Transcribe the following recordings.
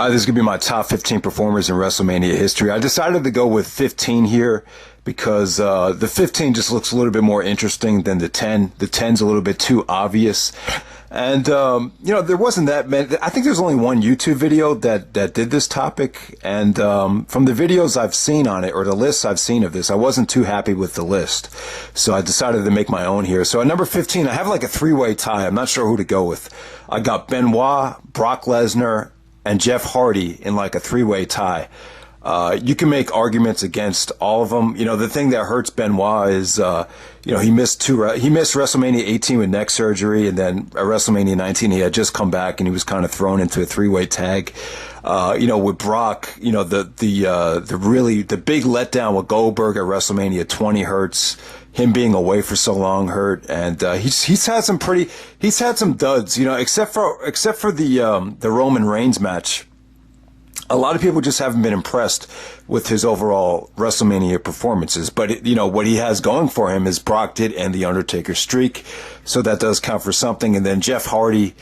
This is going to be my top 15 performers in WrestleMania history. I decided to go with 15 here because the 15 just looks a little bit more interesting than the 10. The 10's a little bit too obvious. And, there wasn't that many. I think there's only one YouTube video that did this topic. And from the videos I've seen on it, or the lists I've seen of this, I wasn't too happy with the list. So I decided to make my own here. So at number 15, I have like a three-way tie. I'm not sure who to go with. I got Benoit, Brock Lesnar, and Jeff Hardy in like a three-way tie. You can make arguments against all of them. The thing that hurts Benoit is, he missed WrestleMania 18 with neck surgery, and then at WrestleMania 19 he had just come back and he was kind of thrown into a three-way tag. With Brock, the big letdown with Goldberg at WrestleMania 20 hurts. Him being away for so long hurt, and he's had some duds, except for the Roman Reigns match. A lot of people just haven't been impressed with his overall WrestleMania performances. But, what he has going for him is Brock did end the Undertaker streak. So that does count for something. And then Jeff Hardy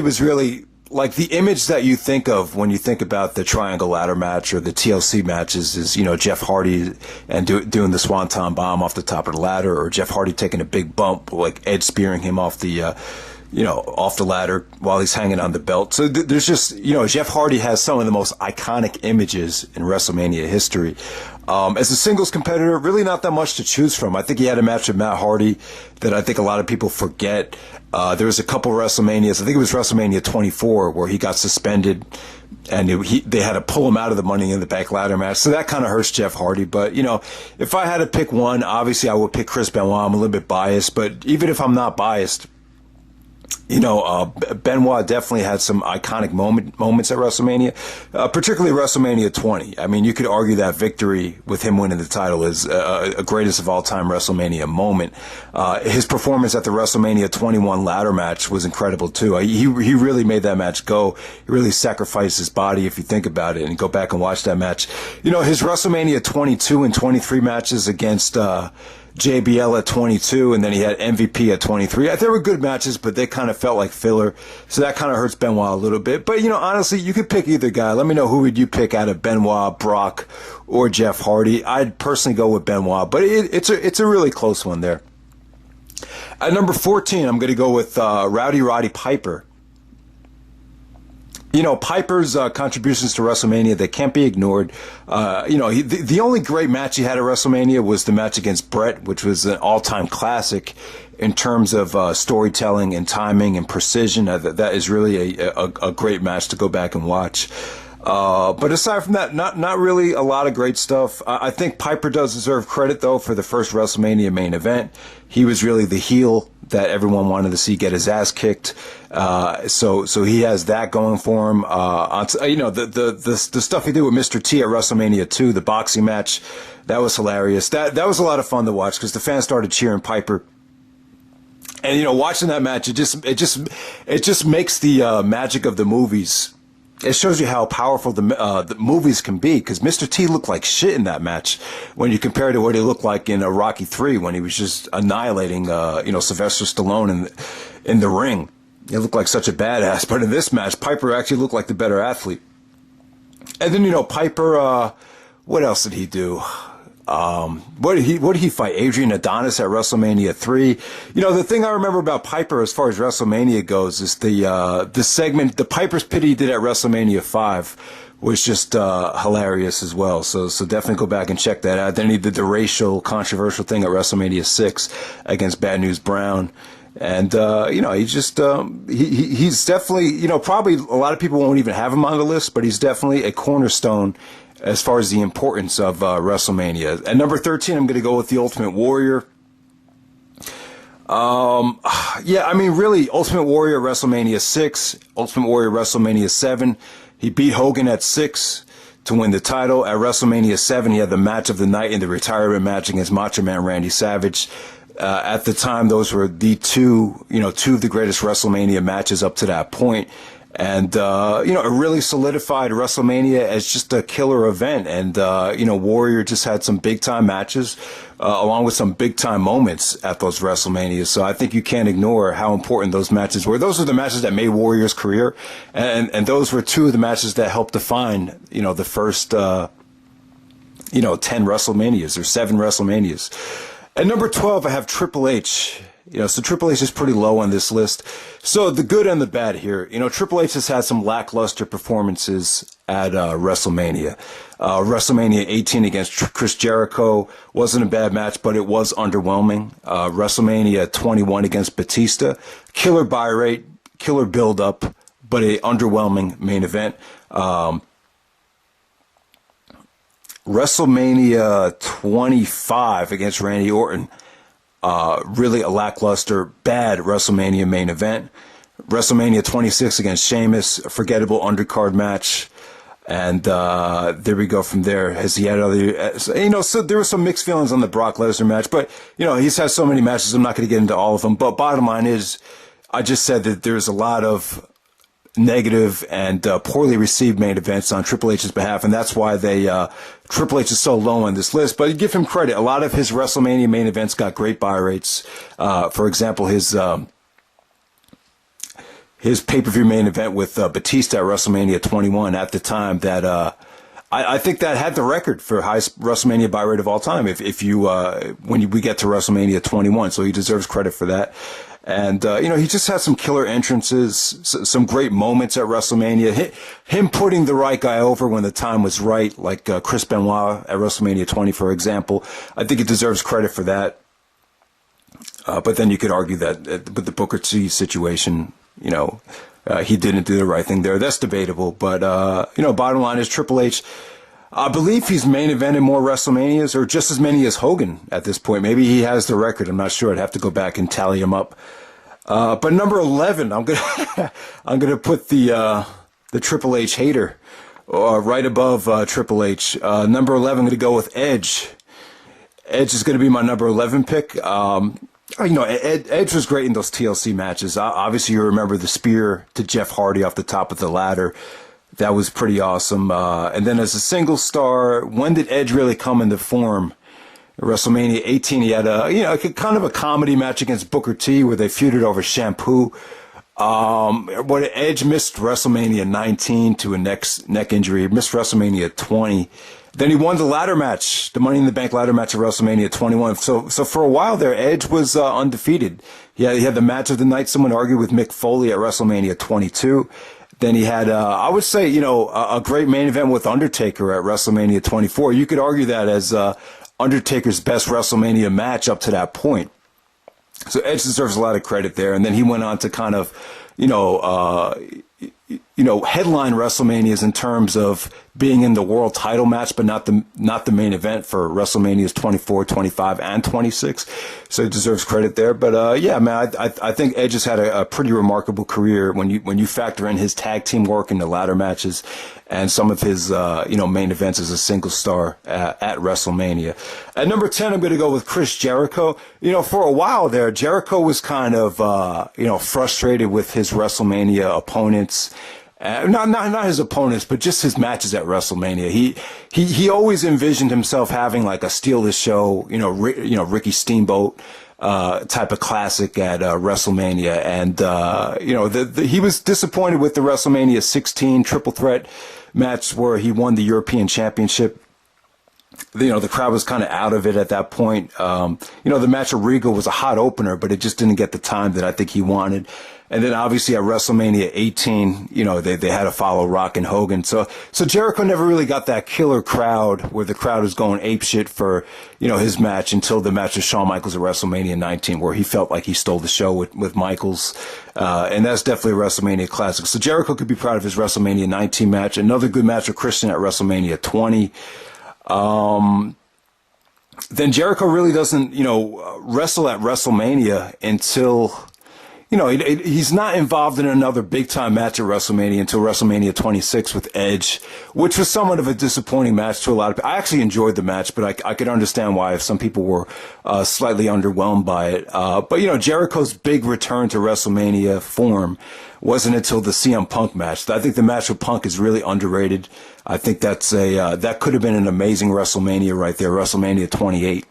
was really like the image that you think of when you think about the Triangle Ladder match or the TLC matches is, Jeff Hardy and doing the Swanton Bomb off the top of the ladder, or Jeff Hardy taking a big bump, like Ed spearing him off the, off the ladder while he's hanging on the belt. So there's just, Jeff Hardy has some of the most iconic images in WrestleMania history. As a singles competitor, really not that much to choose from. I think he had a match with Matt Hardy that I think a lot of people forget. There was a couple WrestleManias. I think it was WrestleMania 24 where he got suspended and they had to pull him out of the Money in the Bank ladder match. So that kind of hurts Jeff Hardy. But, if I had to pick one, obviously I would pick Chris Benoit. I'm a little bit biased, but even if I'm not biased, Benoit definitely had some iconic moments at WrestleMania, particularly WrestleMania 20. I mean, you could argue that victory with him winning the title is a greatest of all time WrestleMania moment. His performance at the WrestleMania 21 ladder match was incredible too. He really made that match go. He really sacrificed his body if you think about it and go back and watch that match. His WrestleMania 22 and 23 matches against, JBL at 22, and then he had MVP at 23. They were good matches, but they kind of felt like filler. So that kind of hurts Benoit a little bit. But, honestly, you could pick either guy. Let me know who would you pick out of Benoit, Brock, or Jeff Hardy. I'd personally go with Benoit, but it's a really close one there. At number 14, I'm going to go with Rowdy Roddy Piper. Piper's contributions to WrestleMania, they can't be ignored. The only great match he had at WrestleMania was the match against Bret, which was an all-time classic in terms of storytelling and timing and precision. That is really a great match to go back and watch. But aside from that, not really a lot of great stuff. I think Piper does deserve credit, though, for the first WrestleMania main event. He was really the heel that everyone wanted to see get his ass kicked. So he has that going for him. The stuff he did with Mr. T at WrestleMania 2, the boxing match, that was hilarious. That was a lot of fun to watch because the fans started cheering Piper. And, watching that match, it just makes the magic of the movies. It shows you how powerful the movies can be, because Mr. T looked like shit in that match when you compare to what he looked like in Rocky III when he was just annihilating, Sylvester Stallone in the ring. He looked like such a badass. But in this match, Piper actually looked like the better athlete. And then, Piper, what else did he do? What did he fight? Adrian Adonis at WrestleMania 3. The thing I remember about Piper as far as WrestleMania goes is the segment, the Piper's Pit he did at WrestleMania 5 was just hilarious as well. So definitely go back and check that out. Then he did the racial controversial thing at WrestleMania 6 against Bad News Brown. And, he's definitely, probably a lot of people won't even have him on the list, but he's definitely a cornerstone as far as the importance of WrestleMania. At number 13, I'm going to go with The Ultimate Warrior. Really, Ultimate Warrior WrestleMania 6, Ultimate Warrior WrestleMania 7. He beat Hogan at 6 to win the title. At WrestleMania 7, he had the match of the night in the retirement match against Macho Man Randy Savage. At the time, those were the two of the greatest WrestleMania matches up to that point. And, it really solidified WrestleMania as just a killer event. And, Warrior just had some big time matches, along with some big time moments at those WrestleManias. So I think you can't ignore how important those matches were. Those are the matches that made Warrior's career. And those were two of the matches that helped define, the first, 10 WrestleManias or 7 WrestleManias. At number 12, I have Triple H. So Triple H is pretty low on this list. So the good and the bad here. Triple H has had some lackluster performances at WrestleMania. WrestleMania 18 against Chris Jericho wasn't a bad match, but it was underwhelming. WrestleMania 21 against Batista, killer buy rate, killer build up, but a underwhelming main event. WrestleMania 25 against Randy Orton. Really a lackluster, bad WrestleMania main event. WrestleMania 26 against Sheamus, a forgettable undercard match. And there we go from there. Has he had other, so there were some mixed feelings on the Brock Lesnar match, but, he's had so many matches, I'm not going to get into all of them. But bottom line is, I just said that there's a lot of negative and poorly received main events on Triple H's behalf, and that's why Triple H is so low on this list. But you give him credit. A lot of his WrestleMania main events got great buy rates. For example, his pay-per-view main event with Batista at WrestleMania 21 at the time that I think that had the record for highest WrestleMania buy rate of all time. If you when we get to WrestleMania 21, so he deserves credit for that. And, he just had some killer entrances, some great moments at WrestleMania. Him putting the right guy over when the time was right, like Chris Benoit at WrestleMania 20, for example. I think he deserves credit for that. But then you could argue that with the Booker T situation, he didn't do the right thing there. That's debatable. But, bottom line is Triple H, I believe he's main evented more WrestleManias, or just as many as Hogan at this point. Maybe he has the record. I'm not sure. I'd have to go back and tally him up. But number 11, I'm gonna put the Triple H hater right above Triple H. Number 11, I'm gonna go with Edge. Edge is gonna be my number 11 pick. Edge was great in those TLC matches. Obviously, you remember the spear to Jeff Hardy off the top of the ladder. That was pretty awesome. And then as a single star, when did Edge really come into form? WrestleMania 18, he had kind of a comedy match against Booker T where they feuded over shampoo. But Edge missed WrestleMania 19 to a neck injury. He missed WrestleMania 20. Then he won the ladder match, the Money in the Bank ladder match at WrestleMania 21. So for a while there, Edge was undefeated. He had the match of the night, someone argued, with Mick Foley at WrestleMania 22. Then he had, I would say, a great main event with Undertaker at WrestleMania 24. You could argue that as Undertaker's best WrestleMania match up to that point. So Edge deserves a lot of credit there. And then he went on to kind of, headline WrestleManias in terms of being in the world title match, but not the main event for WrestleManias 24, 25, and 26. So he deserves credit there. But I think Edge has had a pretty remarkable career when you factor in his tag team work in the ladder matches and some of his main events as a single star at WrestleMania. At number 10, I'm going to go with Chris Jericho. For a while there, Jericho was kind of frustrated with his WrestleMania opponents. Not his opponents, but just his matches at WrestleMania. He always envisioned himself having like a steal the show, Ricky Steamboat type of classic at WrestleMania, and he was disappointed with the WrestleMania 16 triple threat match where he won the European Championship. The crowd was kind of out of it at that point. The match at Regal was a hot opener, but it just didn't get the time that I think he wanted. And then obviously at WrestleMania 18, they had to follow Rock and Hogan. So Jericho never really got that killer crowd where the crowd was going apeshit for, his match until the match with Shawn Michaels at WrestleMania 19, where he felt like he stole the show with Michaels. And that's definitely a WrestleMania classic. So Jericho could be proud of his WrestleMania 19 match. Another good match with Christian at WrestleMania 20. Then Jericho really doesn't, wrestle at WrestleMania until, he's not involved in another big-time match at WrestleMania until WrestleMania 26 with Edge, which was somewhat of a disappointing match to a lot of people. I actually enjoyed the match, but I could understand why if some people were slightly underwhelmed by it. But Jericho's big return to WrestleMania form wasn't until the CM Punk match. I think the match with Punk is really underrated. I think that could have been an amazing WrestleMania right there, WrestleMania 28.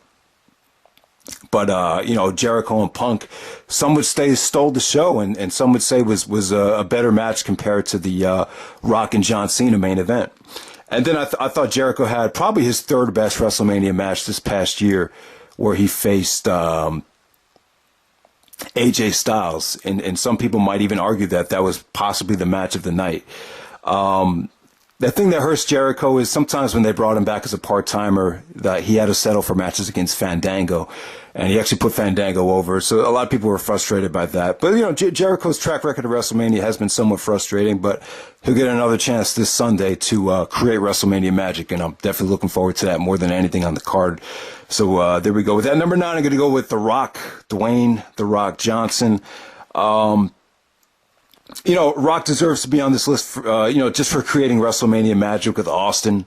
But, Jericho and Punk, some would say stole the show, and some would say was a better match compared to the Rock and John Cena main event. And then I thought Jericho had probably his third best WrestleMania match this past year, where he faced AJ Styles. And some people might even argue that was possibly the match of the night. The thing that hurts Jericho is sometimes when they brought him back as a part-timer, that he had to settle for matches against Fandango, and he actually put Fandango over. So a lot of people were frustrated by that. But, Jericho's track record at WrestleMania has been somewhat frustrating, but he'll get another chance this Sunday to create WrestleMania magic, and I'm definitely looking forward to that more than anything on the card. So there we go with that. Number 9, I'm going to go with The Rock, Dwayne The Rock Johnson. Rock deserves to be on this list, just for creating WrestleMania magic with Austin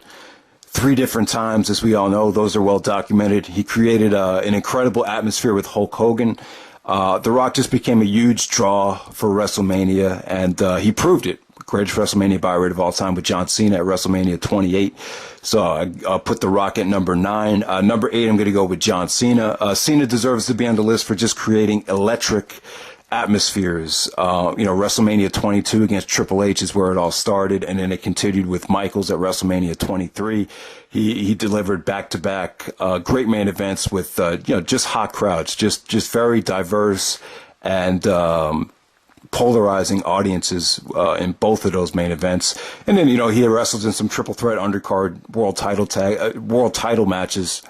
3 different times, as we all know. Those are well documented. He created an incredible atmosphere with Hulk Hogan. The Rock just became a huge draw for WrestleMania, and he proved it. Greatest WrestleMania buy rate of all time with John Cena at WrestleMania 28. So I'll put The Rock at number 9. Number 8, I'm going to go with John Cena. Cena deserves to be on the list for just creating electric atmospheres. WrestleMania 22 against Triple H is where it all started, and then it continued with Michaels at WrestleMania 23. He delivered back-to-back great main events with just hot crowds, just very diverse and polarizing audiences in both of those main events. And then he wrestled in some triple threat undercard world title matches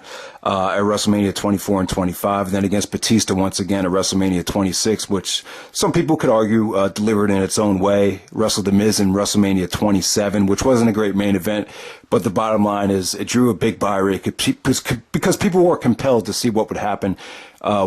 at WrestleMania 24 and 25, and then against Batista once again at WrestleMania 26, which some people could argue delivered in its own way. Wrestled The Miz in WrestleMania 27, which wasn't a great main event, but the bottom line is it drew a big buy rate because people were compelled to see what would happen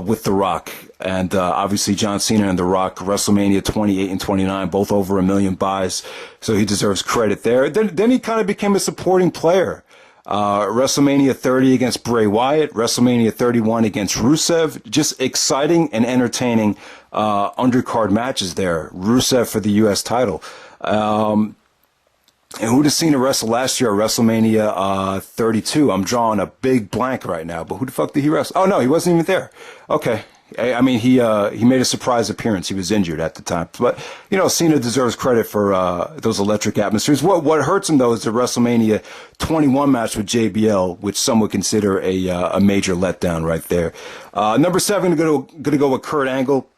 with The Rock. And obviously John Cena and The Rock, WrestleMania 28 and 29, both over 1 million buys, so he deserves credit there. Then he kind of became a supporting player. WrestleMania 30 against Bray Wyatt, WrestleMania 31 against Rusev, just exciting and entertaining undercard matches there. Rusev for the U.S. title. And who'd have seen him wrestle last year at WrestleMania 32? I'm drawing a big blank right now, but who the fuck did he wrestle? Oh, no, he wasn't even there. Okay. I mean, he made a surprise appearance. He was injured at the time. But, Cena deserves credit for those electric atmospheres. What hurts him, though, is the WrestleMania 21 match with JBL, which some would consider a major letdown right there. Number 7, going to go with Kurt Angle.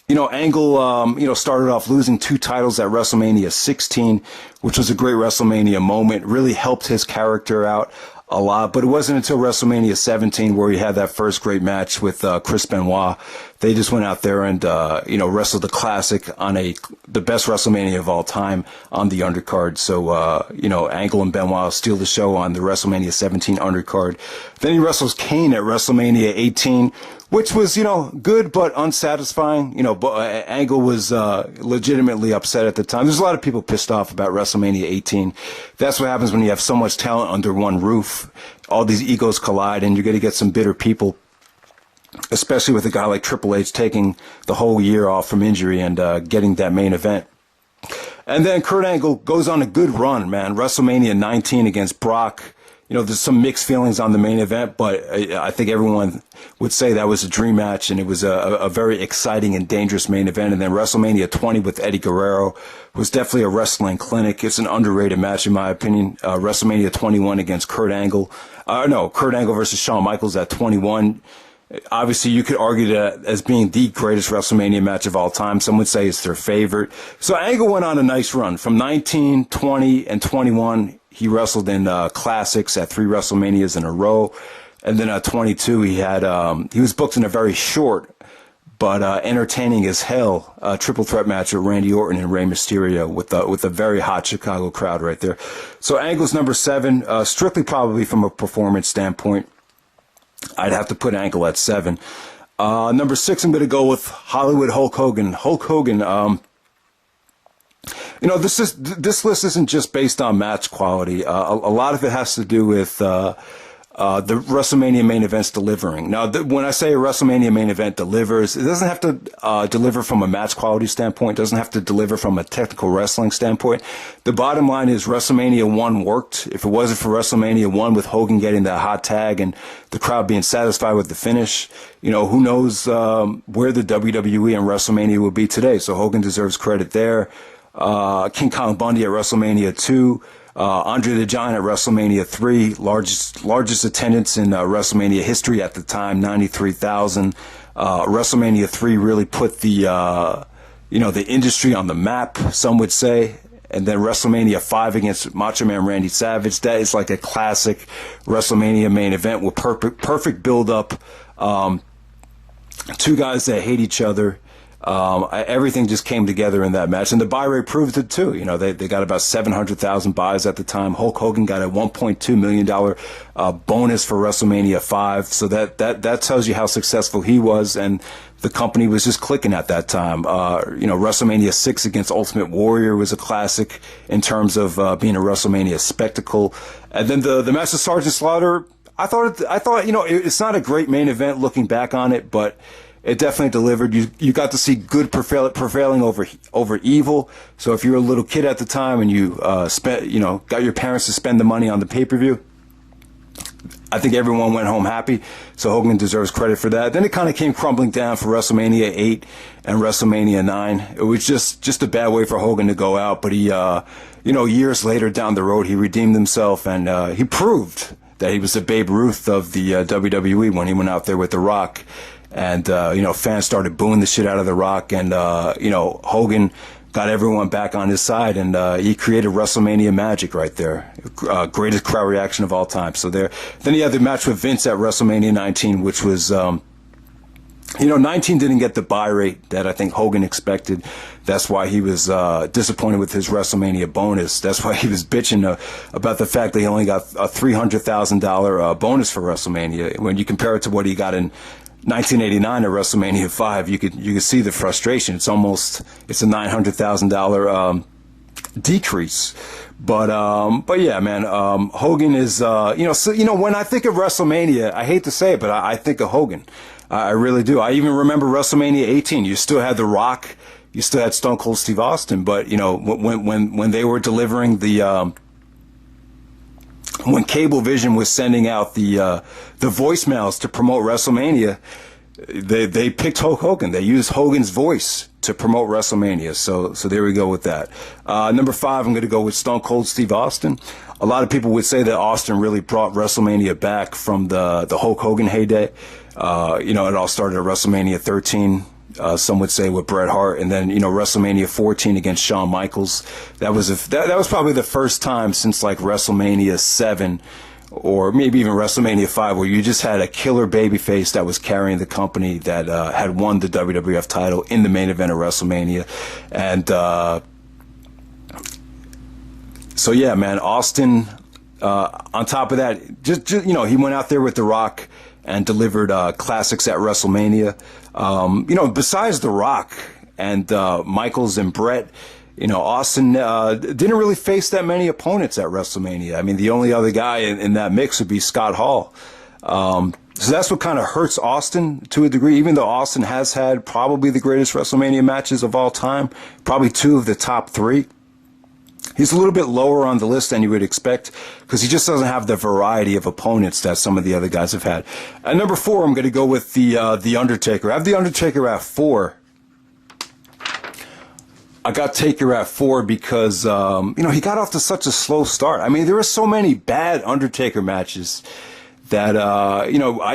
Angle, started off losing 2 titles at WrestleMania 16, which was a great WrestleMania moment. Really helped his character out a lot, but it wasn't until WrestleMania 17 where he had that first great match with Chris Benoit. They just went out there and wrestled the classic on the best WrestleMania of all time on the undercard. So Angle and Benoit steal the show on the WrestleMania 17 undercard. Then he wrestles Kane at WrestleMania 18, which was good but unsatisfying. Angle was legitimately upset at the time. There's a lot of people pissed off about WrestleMania 18. That's what happens when you have so much talent under one roof. All these egos collide, and you're going to get some bitter people, especially with a guy like Triple H taking the whole year off from injury and getting that main event. And then Kurt Angle goes on a good run, man. WrestleMania 19 against Brock. There's some mixed feelings on the main event, but I think everyone would say that was a dream match, and it was a very exciting and dangerous main event. And then WrestleMania 20 with Eddie Guerrero was definitely a wrestling clinic. It's an underrated match, in my opinion. WrestleMania 21 against Kurt Angle. Kurt Angle versus Shawn Michaels at 21. Obviously, you could argue that as being the greatest WrestleMania match of all time. Some would say it's their favorite. So Angle went on a nice run. From 19, 20, and 21, he wrestled in classics at 3 WrestleManias in a row. And then at 22, he was booked in a very short but entertaining as hell triple threat match with Randy Orton and Rey Mysterio with a very hot Chicago crowd right there. So Angle's number 7, strictly probably from a performance standpoint. I'd have to put Angle at 7. Number 6, I'm going to go with Hollywood Hulk Hogan. Hulk Hogan, this list isn't just based on match quality. A lot of it has to do with the WrestleMania main events delivering. Now, when I say a WrestleMania main event delivers, it doesn't have to deliver from a match quality standpoint. It doesn't have to deliver from a technical wrestling standpoint. The bottom line is WrestleMania 1 worked. If it wasn't for WrestleMania 1 with Hogan getting that hot tag and the crowd being satisfied with the finish, who knows where the WWE and WrestleMania would be today. So Hogan deserves credit there. King Kong Bundy at WrestleMania 2. Andre the Giant at WrestleMania 3, largest attendance in WrestleMania history at the time, 93,000. WrestleMania 3 really put the industry on the map, some would say. And then WrestleMania 5 against Macho Man Randy Savage, that is like a classic WrestleMania main event with perfect build-up. Two guys that hate each other. Everything just came together in that match, and the buy rate proved it too. They got about 700,000 buys at the time. Hulk Hogan got a $1.2 million bonus for WrestleMania 5, so that tells you how successful he was, and the company was just clicking at that time. WrestleMania 6 against Ultimate Warrior was a classic in terms of being a WrestleMania spectacle, and then the match of Sergeant Slaughter. I thought it's not a great main event looking back on it, but it definitely delivered. You got to see good prevailing over evil. So if you were a little kid at the time and you got your parents to spend the money on the pay-per-view, I think everyone went home happy. So Hogan deserves credit for that. Then it kind of came crumbling down for WrestleMania 8 and WrestleMania 9. It was just a bad way for Hogan to go out. But he, years later down the road, he redeemed himself and he proved that he was the Babe Ruth of the WWE when he went out there with The Rock. And, fans started booing the shit out of The Rock. And, Hogan got everyone back on his side. And he created WrestleMania magic right there. Greatest crowd reaction of all time. So there. Then he had the match with Vince at WrestleMania 19, which was, 19 didn't get the buy rate that I think Hogan expected. That's why he was disappointed with his WrestleMania bonus. That's why he was bitching about the fact that he only got a $300,000 bonus for WrestleMania. When you compare it to what he got in 1989 at WrestleMania 5, you could see the frustration. It's a $900,000 decrease. But yeah, man, Hogan is when I think of WrestleMania, I hate to say it, but I think of Hogan. I really do. I even remember WrestleMania 18. You still had The Rock, you still had Stone Cold Steve Austin, but when they were delivering the when Cablevision was sending out the voicemails to promote WrestleMania, they picked Hulk Hogan. They used Hogan's voice to promote WrestleMania. So there we go with that. Number 5, I'm going to go with Stone Cold Steve Austin. A lot of people would say that Austin really brought WrestleMania back from the Hulk Hogan heyday. It all started at WrestleMania 13. Some would say with Bret Hart, and then WrestleMania 14 against Shawn Michaels. That was probably the first time since like WrestleMania 7 or maybe even WrestleMania 5 where you just had a killer babyface that was carrying the company that had won the WWF title in the main event of WrestleMania. And so yeah, man, Austin. On top of that, just he went out there with The Rock and delivered classics at WrestleMania. Besides The Rock and Michaels and Bret, Austin didn't really face that many opponents at WrestleMania. I mean, the only other guy in that mix would be Scott Hall. So that's what kind of hurts Austin to a degree, even though Austin has had probably the greatest WrestleMania matches of all time, probably 2 of the top 3. He's a little bit lower on the list than you would expect because he just doesn't have the variety of opponents that some of the other guys have had. At number 4, I'm going to go with the Undertaker. I have the Undertaker at 4. I got Taker at 4 because he got off to such a slow start. I mean, there were so many bad Undertaker matches that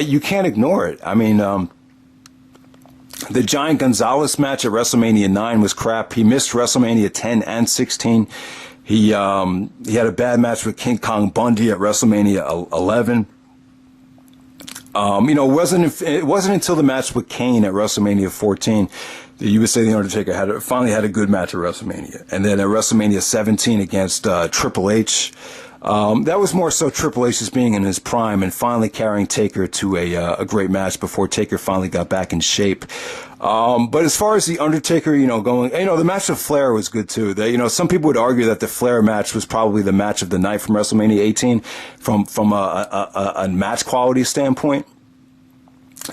you can't ignore it. I mean, the Giant Gonzalez match at WrestleMania 9 was crap. He missed WrestleMania 10 and 16. He had a bad match with King Kong Bundy at WrestleMania 11. It wasn't until the match with Kane at WrestleMania 14 that you would say the Undertaker finally had a good match at WrestleMania. And then at WrestleMania 17 against Triple H, That was more so Triple H just being in his prime and finally carrying Taker to a great match before Taker finally got back in shape. But as far as the Undertaker, the match with Flair was good too. Some people would argue that the Flair match was probably the match of the night from WrestleMania 18 from a match quality standpoint,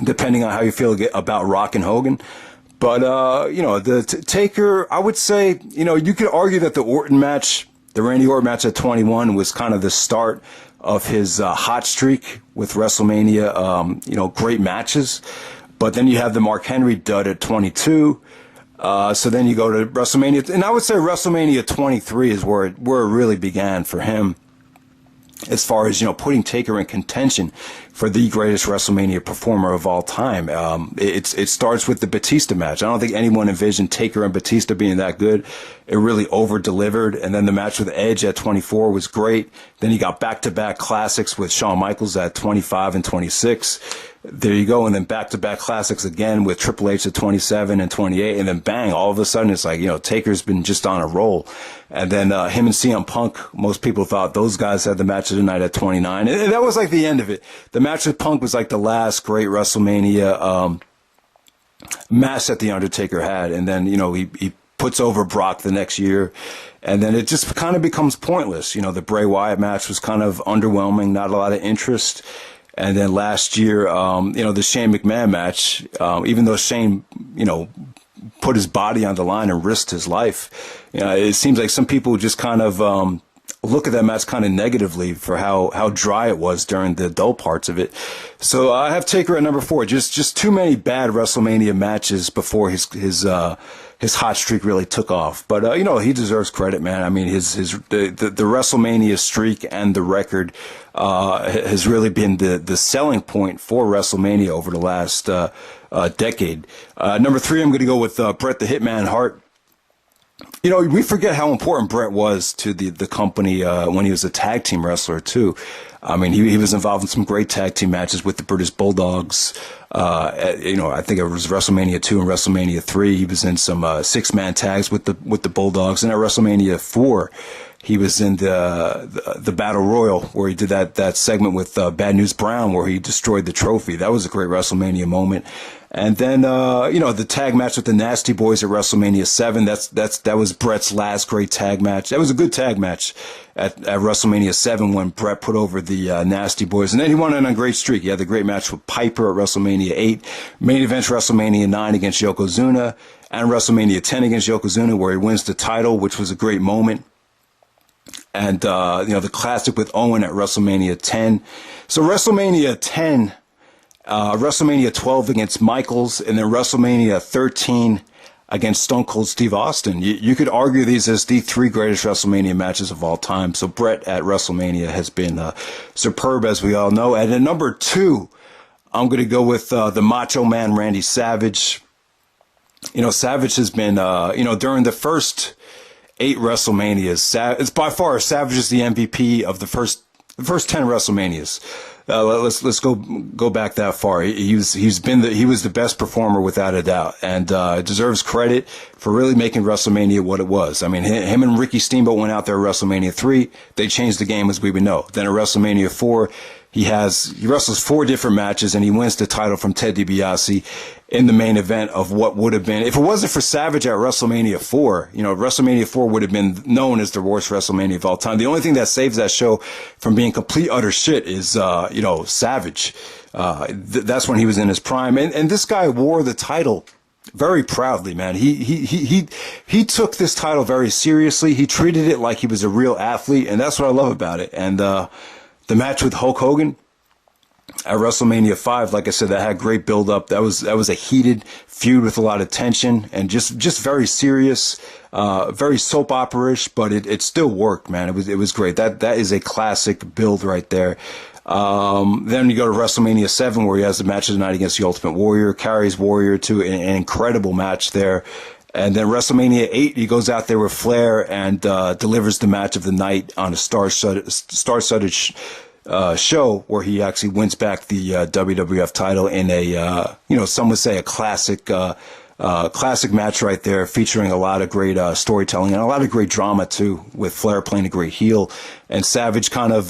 depending on how you feel about Rock and Hogan. But, the Taker, I would say, you could argue that the Randy Orton match at 21 was kind of the start of his hot streak with WrestleMania, great matches. But then you have the Mark Henry dud at 22. So then you go to WrestleMania. And I would say WrestleMania 23 is where it really began for him, as far as, putting Taker in contention for the greatest WrestleMania performer of all time. It starts with the Batista match. I don't think anyone envisioned Taker and Batista being that good. It really over-delivered. And then the match with Edge at 24 was great. Then you got back-to-back classics with Shawn Michaels at 25 and 26. There you go. And then back-to-back classics again with Triple H at 27 and 28. And then bang, all of a sudden it's like, Taker's been just on a roll. And then him and CM Punk, most people thought those guys had the match of the night at 29. And that was like the end of it. The match with Punk was like the last great WrestleMania match that The Undertaker had. And then, he puts over Brock the next year. And then it just kind of becomes pointless. The Bray Wyatt match was kind of underwhelming, not a lot of interest. And then last year, the Shane McMahon match, even though Shane, put his body on the line and risked his life, it seems like some people just kind of look at that match kind of negatively for how dry it was during the dull parts of it. So I have Taker at number 4. Just too many bad WrestleMania matches before his hot streak really took off. But he deserves credit, man. I mean, the WrestleMania streak and the record has really been the selling point for WrestleMania over the last decade. Number 3, I'm going to go with Bret the Hitman Hart. We forget how important Bret was to the company when he was a tag team wrestler too. I mean, he was involved in some great tag team matches with the British Bulldogs. I think it was WrestleMania 2 and WrestleMania 3. He was in some 6-man tags with the Bulldogs. And at WrestleMania 4, he was in the Battle Royal where he did that segment with Bad News Brown where he destroyed the trophy. That was a great WrestleMania moment. And then, the tag match with the Nasty Boys at WrestleMania 7, that was Bret's last great tag match. That was a good tag match at WrestleMania 7 when Bret put over the Nasty Boys. And then he won on a great streak. He had the great match with Piper at WrestleMania 8, main event WrestleMania 9 against Yokozuna, and WrestleMania 10 against Yokozuna where he wins the title, which was a great moment. And, the classic with Owen at WrestleMania 10. So WrestleMania 10, WrestleMania 12 against Michaels, and then WrestleMania 13 against Stone Cold Steve Austin. You could argue these as the 3 greatest WrestleMania matches of all time. So Bret at WrestleMania has been superb, as we all know. And at number 2, I'm going to go with the Macho Man Randy Savage. Savage has been, during the first 8 WrestleManias, it's by far Savage is the MVP of the first 10 WrestleManias. Let's go back that far. He was the best performer without a doubt, and deserves credit for really making WrestleMania what it was. I mean, him and Ricky Steamboat went out there at WrestleMania 3. They changed the game as we would know. Then at WrestleMania 4, he wrestles 4 different matches and he wins the title from Ted DiBiase in the main event of what would have been, if it wasn't for Savage at WrestleMania 4, WrestleMania 4 would have been known as the worst WrestleMania of all time. The only thing that saves that show from being complete utter shit is, Savage. That's when he was in his prime. And this guy wore the title very proudly, man. He took this title very seriously. He treated it like he was a real athlete. And that's what I love about it. And, the match with Hulk Hogan at WrestleMania 5, like I said, that had great build-up. That was a heated feud with a lot of tension and just very serious, very soap opera-ish, but it still worked, man. It was great. That is a classic build right there. Then you go to WrestleMania 7 where he has the match of the night against the Ultimate Warrior, carries Warrior to an incredible match there. And then WrestleMania 8, he goes out there with Flair and delivers the match of the night on a star-studded show where he actually wins back the WWF title in a, some would say a classic Classic match right there, featuring a lot of great storytelling and a lot of great drama too, with Flair playing a great heel and Savage kind of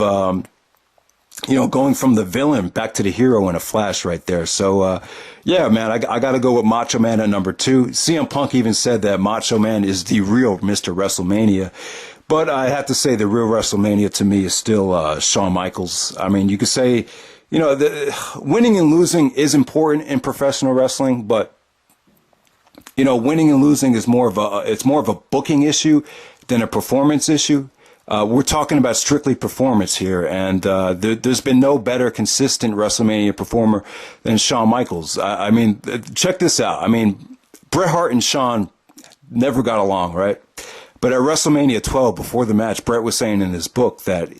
going from the villain back to the hero in a flash right there. So yeah, man, I got to go with Macho Man at number 2. CM Punk even said that Macho Man is the real Mr. WrestleMania. But I have to say the real WrestleMania to me is still Shawn Michaels. I mean, you could say, winning and losing is important in professional wrestling, but winning and losing is more of a booking issue than a performance issue. We're talking about strictly performance here, and there's been no better consistent WrestleMania performer than Shawn Michaels. I mean, check this out. I mean, Bret Hart and Shawn never got along, right? But at WrestleMania 12, before the match, Bret was saying in his book that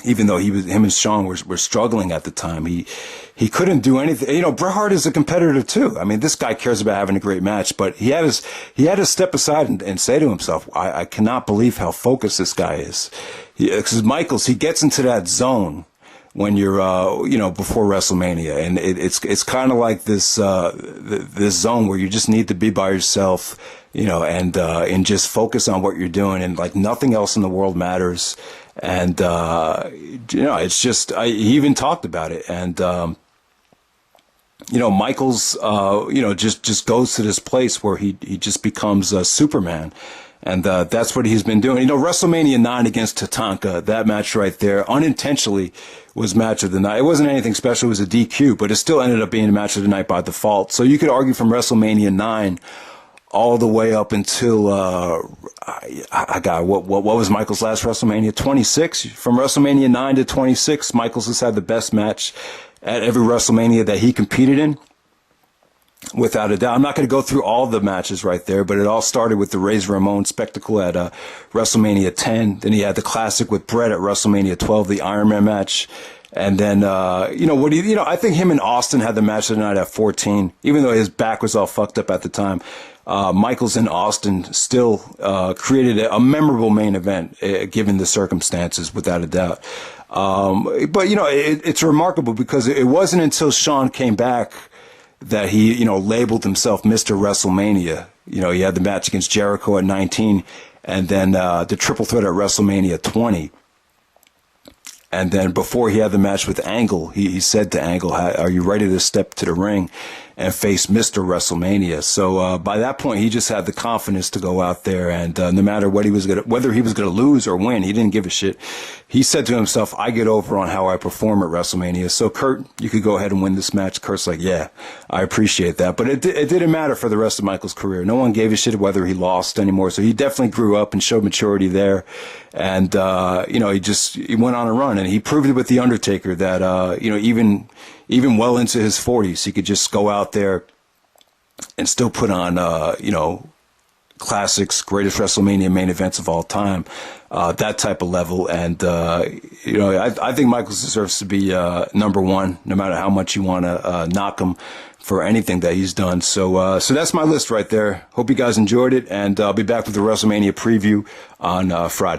even though him and Shawn were struggling at the time, he couldn't do anything. Bret Hart is a competitor too. I mean, this guy cares about having a great match, but he had to step aside and say to himself, I cannot believe how focused this guy is. Because Michaels, he gets into that zone when you're, before WrestleMania, and it's kind of like this zone where you just need to be by yourself, and just focus on what you're doing, and like nothing else in the world matters. And, it's just, he even talked about it. And, Michaels, just goes to this place where he just becomes a Superman. And, that's what he's been doing. WrestleMania 9 against Tatanka, that match right there, unintentionally was match of the night. It wasn't anything special. It was a DQ, but it still ended up being a match of the night by default. So you could argue from WrestleMania 9 all the way up until what was Michaels' last WrestleMania? 26. From WrestleMania 9 to 26, Michaels has had the best match at every WrestleMania that he competed in, without a doubt. I'm not going to go through all the matches right there, but it all started with the Razor Ramon spectacle at WrestleMania 10. Then he had the classic with Bret at WrestleMania 12, the Iron Man match. And then, I think him and Austin had the match of the night at 14, even though his back was all fucked up at the time. Michaels and Austin still created a memorable main event, given the circumstances, without a doubt. But it's remarkable because it wasn't until Shawn came back that he, labeled himself Mr. WrestleMania. He had the match against Jericho at 19, and then the triple threat at WrestleMania 20. And then before he had the match with Angle, he said to Angle, "Are you ready to step to the ring and face Mr. WrestleMania?" So by that point, he just had the confidence to go out there, and no matter whether he was gonna lose or win, he didn't give a shit. He said to himself, "I get over on how I perform at WrestleMania. So Kurt, you could go ahead and win this match." Kurt's like, "Yeah, I appreciate that," but it didn't matter for the rest of Michael's career. No one gave a shit whether he lost anymore. So he definitely grew up and showed maturity there, and he went on a run, and he proved it with the Undertaker that even well into his 40s, he could just go out there and still put on, classics, greatest WrestleMania main events of all time, that type of level. And, I think Michaels deserves to be number 1, no matter how much you want to knock him for anything that he's done. So that's my list right there. Hope you guys enjoyed it, and I'll be back with the WrestleMania preview on Friday.